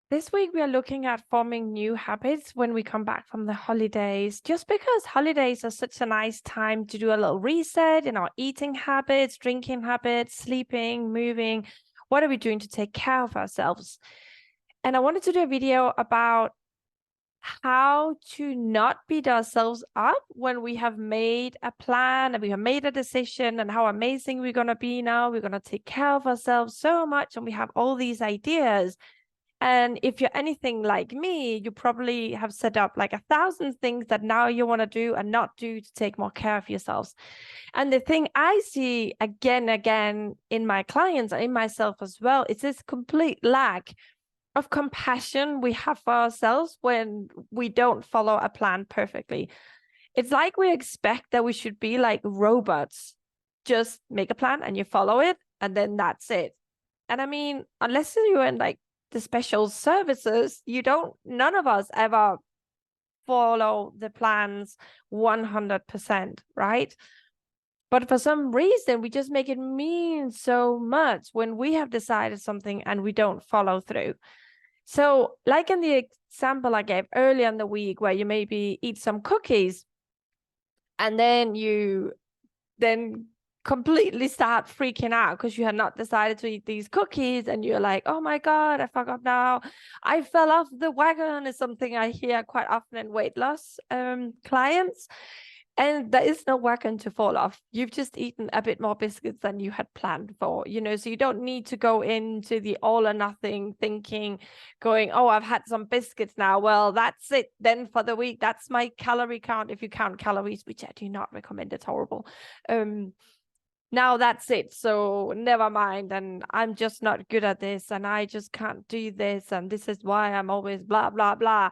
This week, we are looking at forming new habits when we come back from the holidays, just because holidays are such a nice time to do a little reset in our eating habits, drinking habits, sleeping, moving. What are we doing to take care of ourselves? And I wanted to do a video about how to not beat ourselves up when we have made a plan and we have made a decision and how amazing we're going to be now. We're going to take care of ourselves so much and we have all these ideas. And if you're anything like me, you probably have set up like 1,000 things that now you want to do and not do to take more care of yourselves. And the thing I see again in my clients and in myself as well, is this complete lack of compassion we have for ourselves when we don't follow a plan perfectly. It's like we expect that we should be like robots, just make a plan and you follow it, and then that's it. And I mean, unless you're in like the special services, none of us ever follow the plans 100%, right? But for some reason, we just make it mean so much when we have decided something and we don't follow through. So, like in the example I gave earlier in the week, where you maybe eat some cookies and then you then completely start freaking out because you had not decided to eat these cookies, and you're like, oh my God, I forgot now. I fell off the wagon is something I hear quite often in weight loss clients. And there is no wagon to fall off. You've just eaten a bit more biscuits than you had planned for, so you don't need to go into the all or nothing thinking, going, oh, I've had some biscuits now. Well, that's it then for the week. That's my calorie count. If you count calories, which I do not recommend, it's horrible. Now that's it. So never mind. And I'm just not good at this. And I just can't do this. And this is why I'm always blah, blah, blah.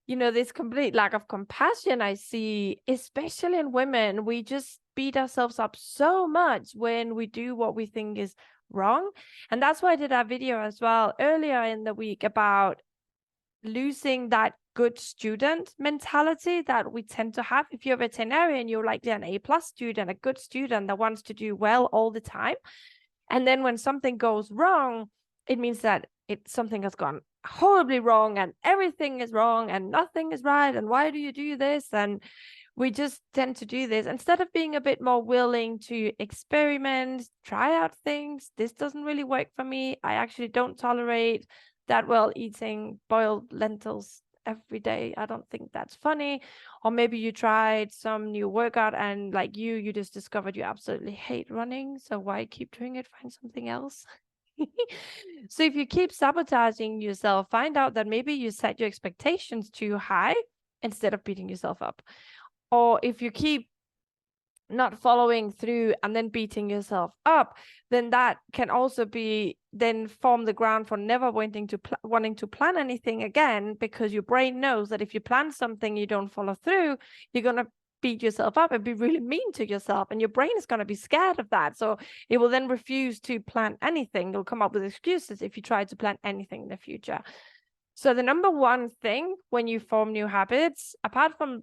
This complete lack of compassion I see, especially in women. We just beat ourselves up so much when we do what we think is wrong. And that's why I did a video as well earlier in the week about losing that good student mentality that we tend to have. If you're a veterinarian, you're like an A+ student, a good student that wants to do well all the time. And then when something goes wrong, it means that something has gone horribly wrong and everything is wrong and nothing is right. And why do you do this? And we just tend to do this instead of being a bit more willing to experiment, try out things. This doesn't really work for me. I actually don't tolerate that well eating boiled lentils every day. I don't think that's funny. Or maybe you tried some new workout and like you just discovered you absolutely hate running. So why keep doing it? Find something else. So if you keep sabotaging yourself, find out that maybe you set your expectations too high instead of beating yourself up. Or if you keep not following through and then beating yourself up, then that can also form the ground for never wanting to plan anything again, because your brain knows that if you plan something you don't follow through, you're going to beat yourself up and be really mean to yourself, and your brain is going to be scared of that, so it will then refuse to plan anything. It'll come up with excuses if you try to plan anything in the future. So the number one thing when you form new habits, apart from,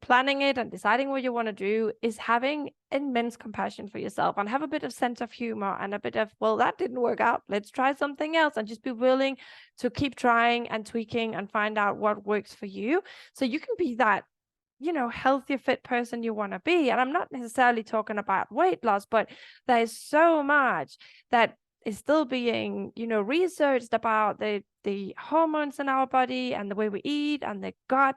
planning it and deciding what you want to do, is having immense compassion for yourself and have a bit of sense of humor and a bit of, well, that didn't work out. Let's try something else, and just be willing to keep trying and tweaking and find out what works for you. So you can be that, healthy, fit person you want to be. And I'm not necessarily talking about weight loss, but there's so much that is still being, researched about the hormones in our body and the way we eat and the gut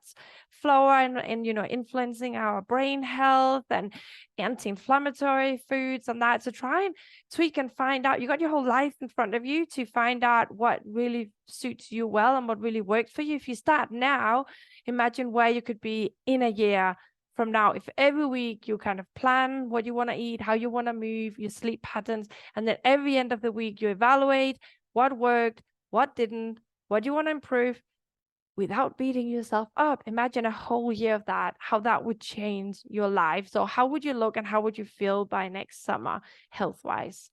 flora and influencing our brain health and anti-inflammatory foods and that. So try and tweak and find out. You got your whole life in front of you to find out what really suits you well and what really works for you. If you start now, imagine where you could be in a year from now. If every week you kind of plan what you want to eat, how you want to move, your sleep patterns, and then every end of the week you evaluate what worked, what didn't, what you want to improve without beating yourself up. Imagine a whole year of that, how that would change your life. So how would you look and how would you feel by next summer health-wise?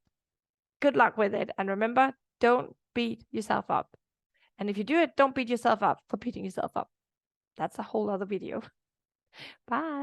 Good luck with it. And remember, don't beat yourself up. And if you do it, don't beat yourself up for beating yourself up. That's a whole other video. Bye.